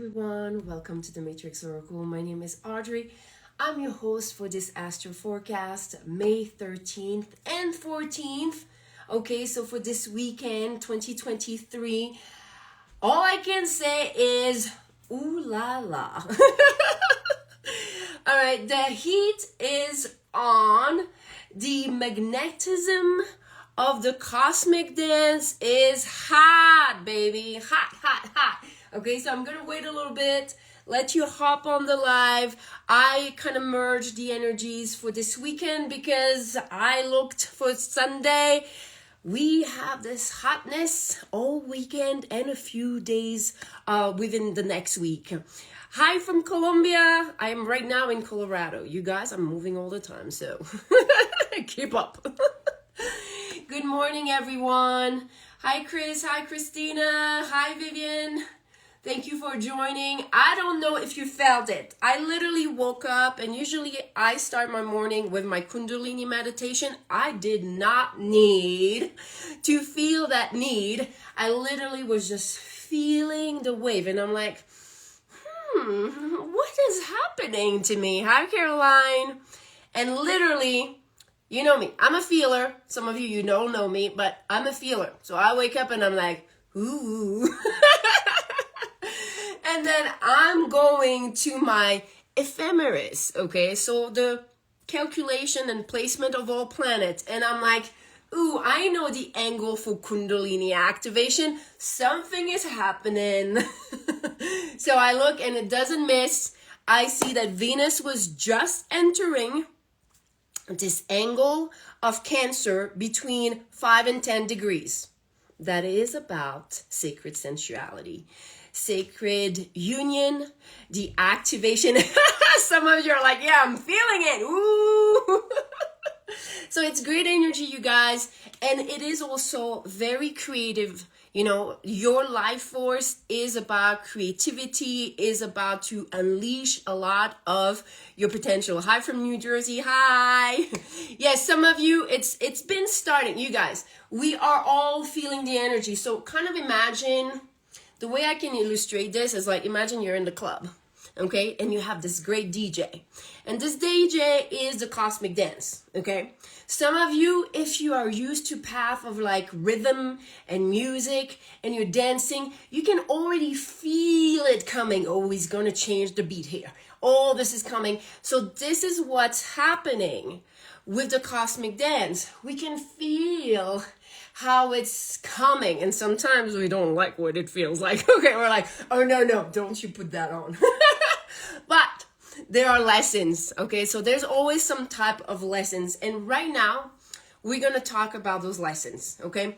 everyone, welcome to the Matrix Oracle. My name is Audrey. I'm your host for this Astro Forecast, May 13th and 14th. Okay, so for this weekend, 2023, all I can say is, ooh la la. All right, the heat is on. The magnetism of the cosmic dance is hot, baby. Hot, hot, hot. Okay, so I'm going to wait a little bit, let you hop on the live. I kind of merged the energies for this weekend because I looked for Sunday. We have this hotness all weekend and a few days within the next week. Hi from Colombia. I am right now in Colorado. You guys, I'm moving all the time, so keep up. Good morning, everyone. Hi, Chris. Hi, Christina. Hi, Vivian. Thank you for joining. I don't know if you felt it. I literally woke up, and usually I start my morning with my Kundalini meditation. I did not need to feel that need. I literally was just feeling the wave, and I'm like, what is happening to me? Hi, Caroline. And literally, you know me. I'm a feeler. Some of you don't know me, but I'm a feeler. So I wake up and I'm like, ooh. And then I'm going to my ephemeris, okay? So the calculation and placement of all planets. And I'm like, ooh, I know the angle for Kundalini activation. Something is happening. So I look and it doesn't miss. I see that Venus was just entering this angle of Cancer between 5 and 10 degrees. That is about sacred sensuality. Sacred union, the activation. Some of you are like, yeah, I'm feeling it. Ooh. So it's great energy, you guys. And it is also very creative. You know, your life force is about creativity, is about to unleash a lot of your potential. Hi from New Jersey. Hi. Yes, some of you, it's been starting. You guys, we are all feeling the energy. So kind of imagine, the way I can illustrate this is like, imagine you're in the club, okay? And you have this great DJ. And this DJ is the cosmic dance, okay? Some of you, if you are used to path of like rhythm and music and you're dancing, you can already feel it coming. Oh, he's going to change the beat here. Oh, this is coming. So this is what's happening with the cosmic dance. We can feel how it's coming, and sometimes we don't like what it feels like. Okay, we're like, oh no, don't you put that on. But there are lessons, okay? So there's always some type of lessons, and right now we're gonna talk about those lessons, okay?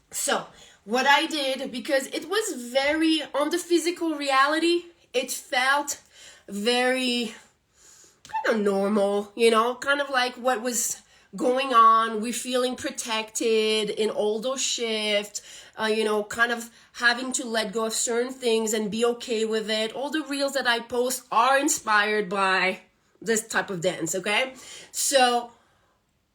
So what I did, because it was very, on the physical reality, it felt very kind of normal, you know, kind of like what was going on. We're feeling protected in all those shifts, you know, kind of having to let go of certain things and be okay with it. All the reels that I post are inspired by this type of dance, okay? So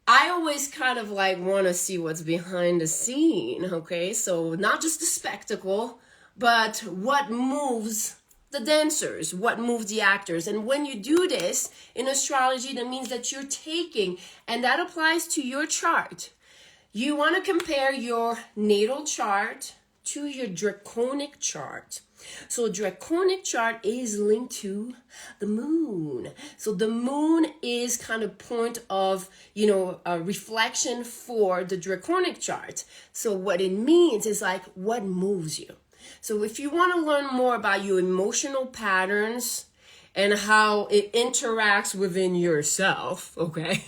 I always kind of like want to see what's behind the scene, okay? So not just the spectacle, but what moves the dancers, what moves the actors. And when you do this in astrology, that means that you're taking, and that applies to your chart. You want to compare your natal chart to your draconic chart. So draconic chart is linked to the moon. So the moon is kind of point of, you know, a reflection for the draconic chart. So what it means is like what moves you. So if you want to learn more about your emotional patterns and how it interacts within yourself, okay,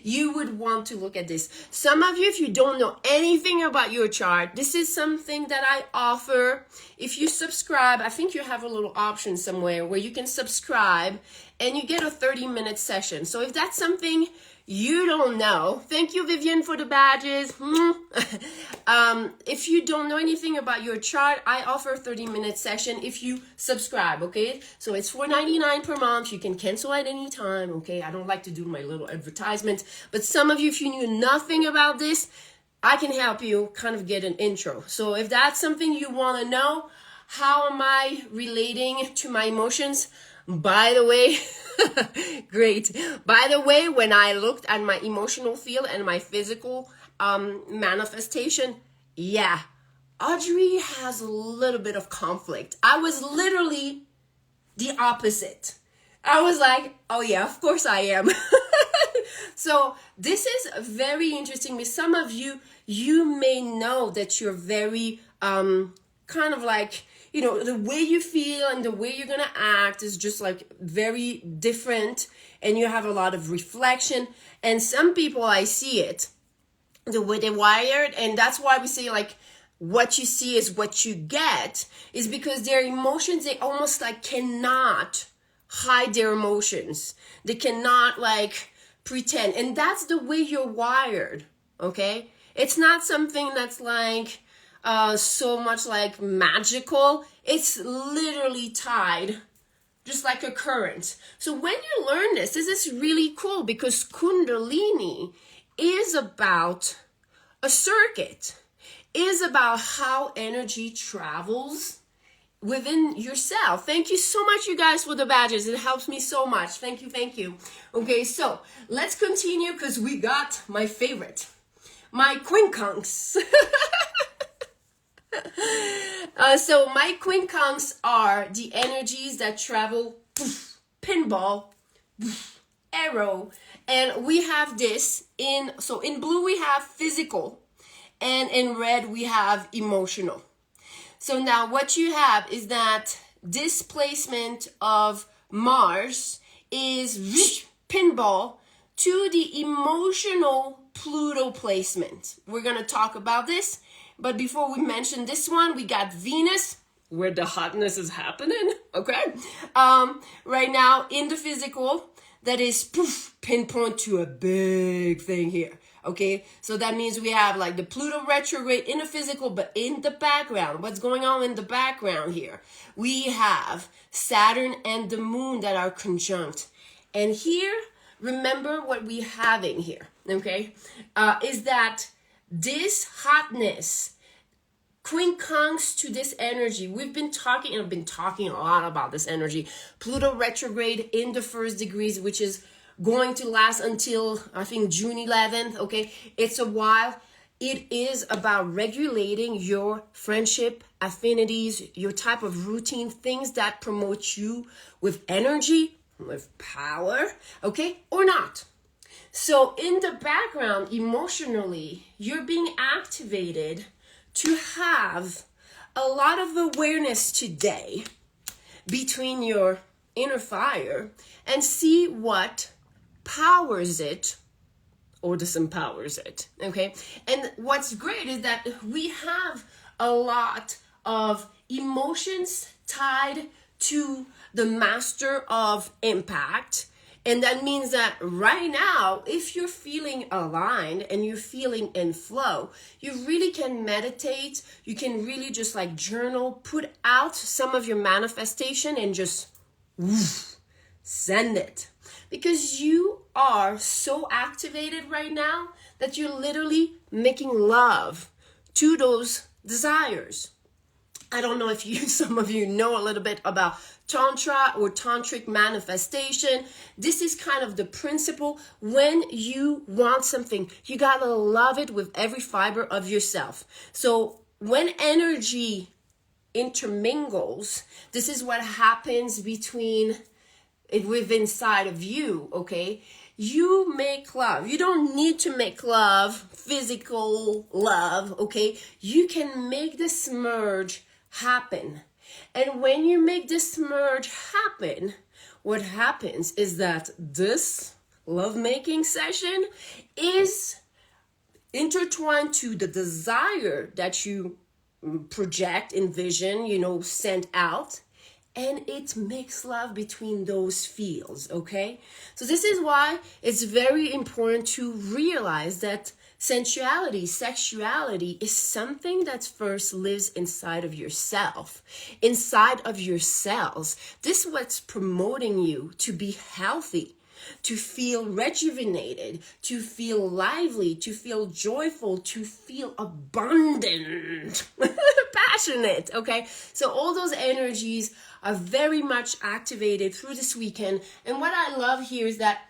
you would want to look at this. Some of you, if you don't know anything about your chart, this is something that I offer. If you subscribe, I think you have a little option somewhere where you can subscribe and you get a 30-minute session. So if that's something you don't know, thank you, Vivian, for the badges. If you don't know anything about your chart, I offer a 30-minute session if you subscribe, okay? So it's $4.99 per month. You can cancel at any time, okay? I don't like to do my little advertisement, but some of you, if you knew nothing about this, I can help you kind of get an intro. So if that's something you want to know, How am I relating to my emotions? By the way, great. By the way, when I looked at my emotional field and my physical manifestation, yeah, Audrey has a little bit of conflict. I was literally the opposite. I was like, oh yeah, of course I am. So this is very interesting because some of you, you may know that you're very kind of like, you know, the way you feel and the way you're going to act is just like very different, and you have a lot of reflection. And some people, I see it, the way they're wired, and that's why we say like what you see is what you get, is because their emotions, they almost like cannot hide their emotions. They cannot like pretend. And that's the way you're wired, okay? It's not something that's like so much like magical. It's literally tied just like a current. So when you learn this is really cool, because Kundalini is about a circuit, is about how energy travels within yourself. Thank you so much, you guys, for the badges. It helps me so much. Thank you, thank you. Okay, so let's continue, because we got my favorite, my quincunx. So my quincunx are the energies that travel, poof, pinball, poof, arrow, and we have this in, so in blue we have physical, and in red we have emotional. So now what you have is that displacement of Mars is pinball to the emotional Pluto placement. We're going to talk about this. But before we mention this one, we got Venus, where the hotness is happening, okay? Right now in the physical, that is poof, pinpoint to a big thing here, okay? So that means we have like the Pluto retrograde in the physical, but in the background, what's going on in the background here? We have Saturn and the moon that are conjunct. And here, remember what we're having here, okay? Is that this hotness quincunx to this energy. I've been talking a lot about this energy. Pluto retrograde in the first degrees, which is going to last until, I think, June 11th, okay? It's a while. It is about regulating your friendship, affinities, your type of routine, things that promote you with energy, with power, okay, or not. So in the background, emotionally, you're being activated to have a lot of awareness today between your inner fire and see what powers it or disempowers it, okay? And what's great is that we have a lot of emotions tied to the master of impact. And that means that right now, if you're feeling aligned and you're feeling in flow, you really can meditate. You can really just like journal, put out some of your manifestation and just send it. Because you are so activated right now that you're literally making love to those desires. I don't know if some of you know a little bit about Tantra or Tantric manifestation. This is kind of the principle. When you want something, you gotta love it with every fiber of yourself. So when energy intermingles, this is what happens within inside of you, okay? You make love. You don't need to make love, physical love, okay? You can make this merge happen. And when you make this merge happen, what happens is that this lovemaking session is intertwined to the desire that you project, envision, send out, and it makes love between those fields, okay? So this is why it's very important to realize that sensuality, sexuality is something that first lives inside of yourself, inside of your cells. This is what's promoting you to be healthy, to feel rejuvenated, to feel lively, to feel joyful, to feel abundant. passionate, okay? So all those energies are very much activated through this weekend. And what I love here is that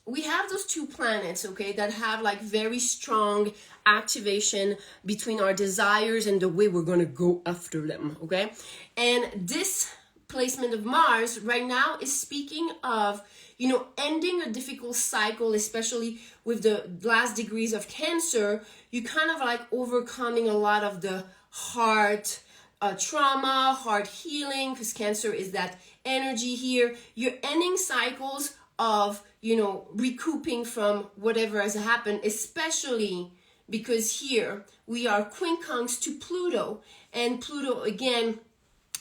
we have those two planets, okay, that have like very strong activation between our desires and the way we're going to go after them, okay? And this placement of Mars right now is speaking of, you know, ending a difficult cycle, especially with the last degrees of Cancer. You kind of like overcoming a lot of the heart trauma, heart healing, because Cancer is that energy here. You're ending cycles of, you know, recouping from whatever has happened, especially because here we are quincunx to Pluto, and Pluto again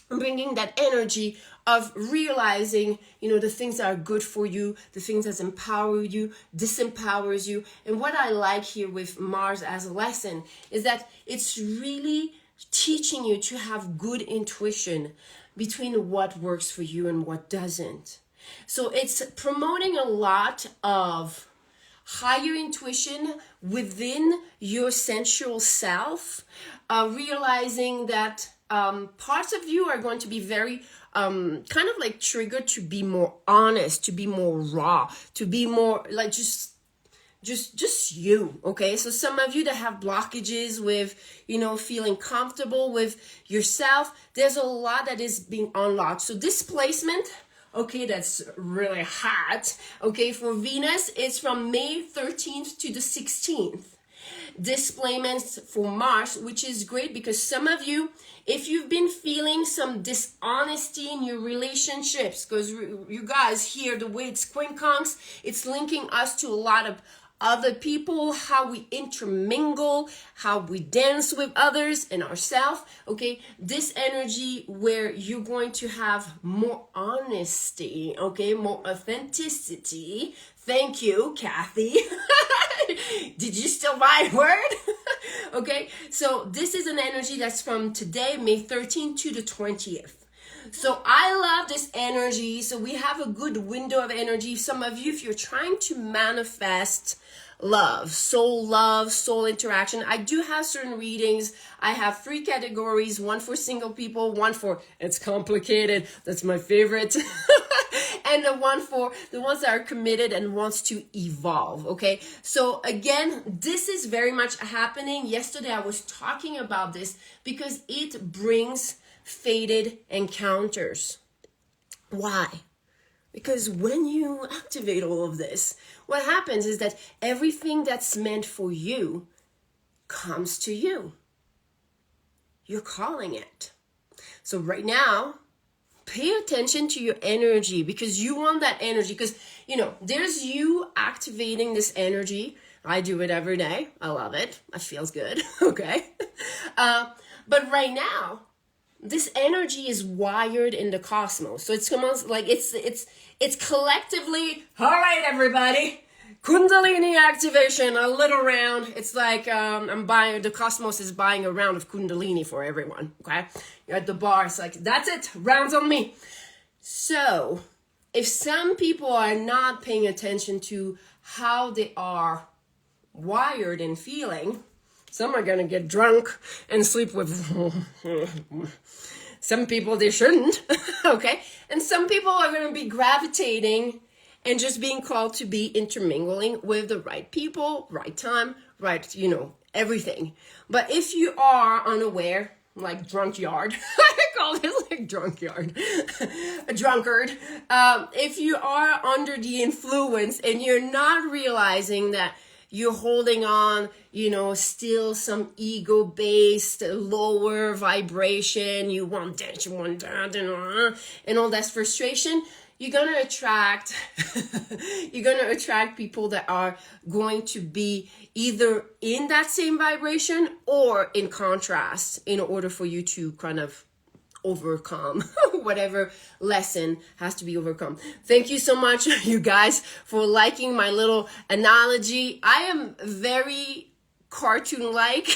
bringing that energy of realizing, you know, the things that are good for you, the things that empower you, disempowers you. And what I like here with Mars as a lesson is that it's really teaching you to have good intuition between what works for you and what doesn't. So it's promoting a lot of higher intuition within your sensual self, realizing that parts of you are going to be very kind of like triggered to be more honest, to be more raw, to be more like just you, okay? So some of you that have blockages with, you know, feeling comfortable with yourself, there's a lot that is being unlocked. So this placement, okay, that's really hot, okay, for Venus, it's from May 13th to the 16th. Displacements for Mars, which is great because some of you, if you've been feeling some dishonesty in your relationships, because you guys here, the way it's quincunx, it's linking us to a lot of other people, how we intermingle, how we dance with others and ourselves, okay? This energy where you're going to have more honesty, okay? More authenticity. Thank you, Kathy. Did you still buy a word? Okay, so this is an energy that's from today, May 13th to the 20th. So I love this energy. So we have a good window of energy. Some of you, if you're trying to manifest love, soul interaction, I do have certain readings. I have 3 categories, one for single people, one for it's complicated, that's my favorite, and the one for the ones that are committed and wants to evolve, okay? So again, this is very much happening. Yesterday I was talking about this because it brings fated encounters. Why? Because when you activate all of this, what happens is that everything that's meant for you comes to you. You're calling it. So right now, pay attention to your energy because you want that energy. Because, you know, there's you activating this energy. I do it every day. I love it. It feels good. Okay. But right now, this energy is wired in the cosmos. So it's almost like it's collectively, all right, everybody, Kundalini activation, a little round. It's like the cosmos is buying a round of Kundalini for everyone, okay? You're at the bar, it's like, that's it, rounds on me. So if some people are not paying attention to how they are wired and feeling, some are going to get drunk and sleep with some people they shouldn't, okay? And some people are going to be gravitating and just being called to be intermingling with the right people, right time, right, you know, everything. But if you are unaware, like drunk yard, I call this like drunk yard, a drunkard. If you are under the influence and you're not realizing that you're holding on, you know, still some ego-based, lower vibration, you want that, you want that, and all that frustration, you're gonna attract people that are going to be either in that same vibration or in contrast in order for you to kind of overcome whatever lesson has to be overcome. Thank you so much, you guys, for liking my little analogy. I am very cartoon-like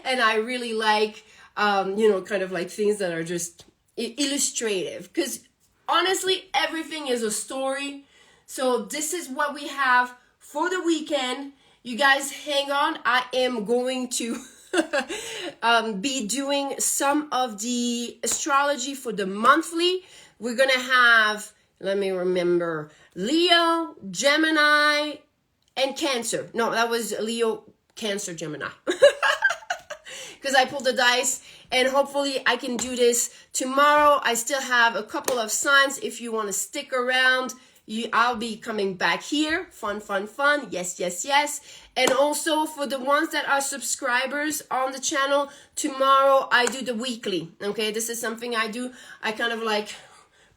and I really like you know, kind of like things that are just illustrative, because honestly everything is a story. So this is what we have for the weekend. You guys hang on. I am going to be doing some of the astrology for the monthly. We're gonna have, let me remember, Leo, Gemini, and Cancer. No, that was Leo, Cancer, Gemini. Because I pulled the dice, and hopefully I can do this tomorrow. I still have a couple of signs. If you want to stick around, I'll be coming back here. Fun, fun, fun. Yes, yes, yes. And also for the ones that are subscribers on the channel, tomorrow I do the weekly. Okay, this is something I do. I kind of like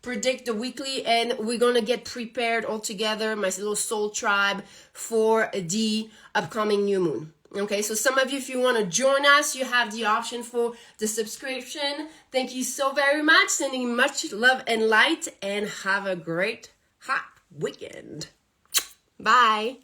predict the weekly, and we're gonna get prepared all together, my little soul tribe, for the upcoming new moon. Okay, so some of you, if you want to join us, you have the option for the subscription. Thank you so very much. Sending much love and light, and have a great hot weekend. Bye.